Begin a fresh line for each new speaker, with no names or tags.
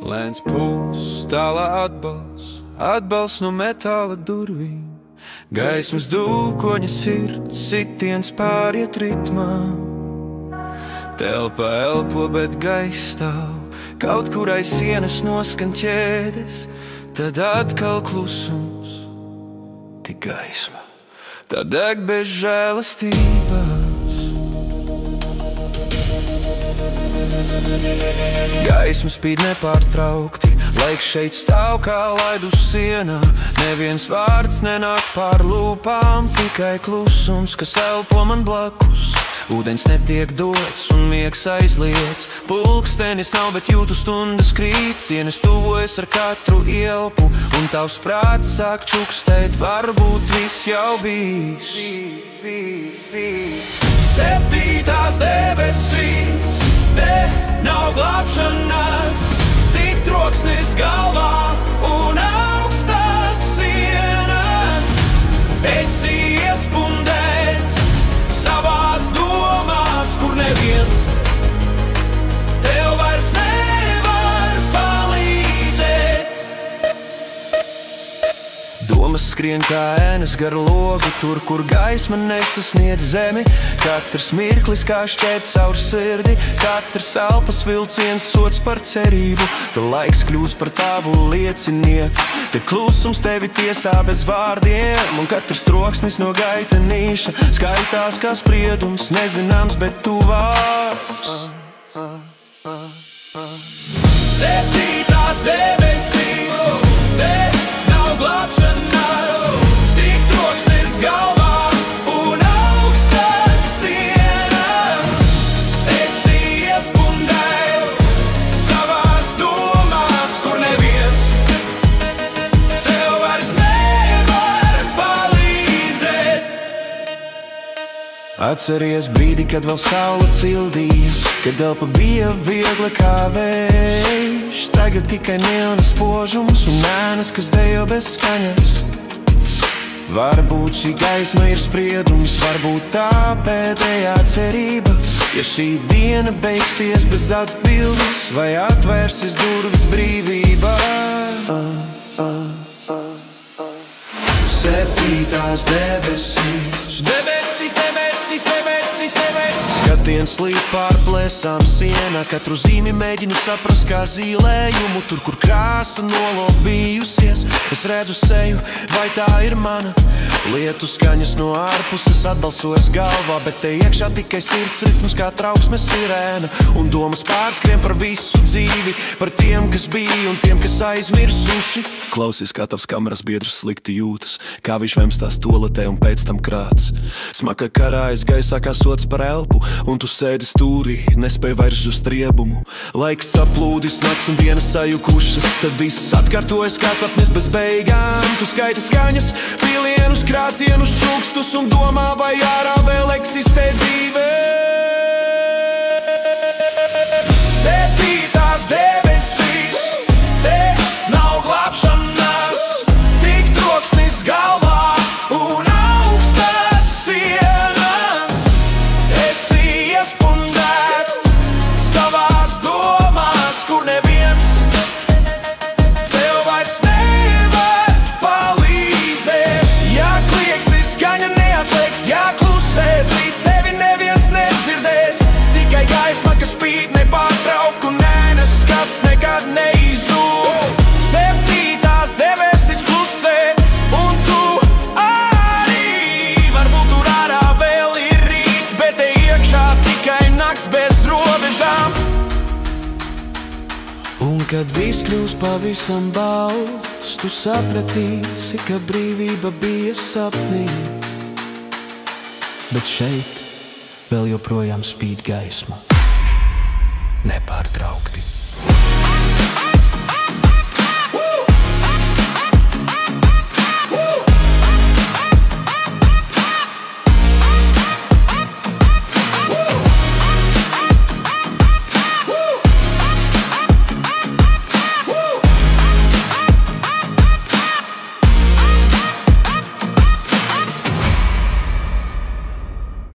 Lēns puls, tālā atbalsts no metāla durvīm. Gaismas dūkoņa sirds, sitiens pāriet ritmā. Telpa elpo, bet gaiss stāv, kaut kur aiz sienas noskan ķēdes. Tad atkal klusums, tik gaisma, tā deg bez žēlastības. Gaisma spīd nepārtraukti, laiks šeit stāv kā laidu sienā. Neviens vārds nenāk pār lūpām, tikai klusums, kas elpo man blakus. Ūdens netiek dots un miegs aizliedz. Pulkstenis nav, bet jūtu stundas krīt. Sienas tuvojas ar katru ielpu, un tavs prāts sāk čukstēt. Varbūt viss jau bijis. Septītās debesīs, te nav glābšanās, tik troksnis galvā un augstās sienas. Esi iespundēts savās domās, kur neviens tev vairs nevar palīdzēt. Domas skrien kā ēnas gar logu, tur, kur gaisma nesasniedz zemi. Katrs mirklis kā šķērt caur sirdi, katrs elpas vilciens sots par cerību. Te laiks kļūst par tavu liecinieku, te klusums tevi tiesā bez vārdiem. Un katrs troksnis no gaitenīša skaitās kā spriedums, nezināms, bet tuvāks. Septītās debesīs, te nav glābšanās, tik troksnis galvā un augstās sienas. Esi iespundēts savās domās, kur neviens tev vairs nevar palīdzēt. Atceries brīdi, kad vēl saule sildīja, kad elpa bija viegla kā vējš. Tagad tikai neona spožums un ēnas, kas dejo bez skaņas. Varbūt šī gaisma ir spriedums, varbūt tā pēdējā cerība. Ja šī diena beigsies bez atbildes, vai atvērsis durvis brīvībā. Septītās debesīs, debesis, debesis, debesis, debesis. Skatiens līd pār plēsām sienā, katru zīmi mēģinu saprast kā zīlējumu. Tur, kur krāsa nolobījusies, es redzu seju, vai tā ir mana. Lietu skaņas no ārpuses atbalsojas galvā, bet te iekšā tikai sirds ritms kā trauksmes sirēna. Un domas pārskrien par visu dzīvi, par tiem, kas bija un tiem, kas aizmirsuši. Klausies, kā tavs kameras biedrs slikti jūtas, kā viņš vemstās toaletē un pēc tam krāts. Smaka karājas gaisā kā sots par elpu, un tu sēdi stūrī, nespēj vairs just riebumu. Laiks saplūdis, nakts un dienas sajukušas, tad viss atkārtojas kā sapnis bez beigām. Tu skaiti skaņas, pilienus, krācienus, čukstus un domā, vai ārā vēl eksistē dzīve. Septītās debesīs, te nav glābšanās, tik troksnis galvā un augstās sienas. Esi iespundēts savās domās, kur neviens tev vairs nevar palīdzēt. Ja klieksi skaņa neatlieks, ja klusēsi, tevi neviens nedzirdēs. Tikai gaisma, kas spīd nepārtraukt un ēnas, kas nekad neizzūd. Septītās debesis klusē, un tu arī. Varbūt tur ārā vēl ir rīts, bet te iekšā tikai nakts bez robežām. Un kad viss kļūs pavisam balts, tu sapratīsi, ka brīvība bija sapnī. Bet šeit vēl joprojām spīd gaisma, nepārtraukti.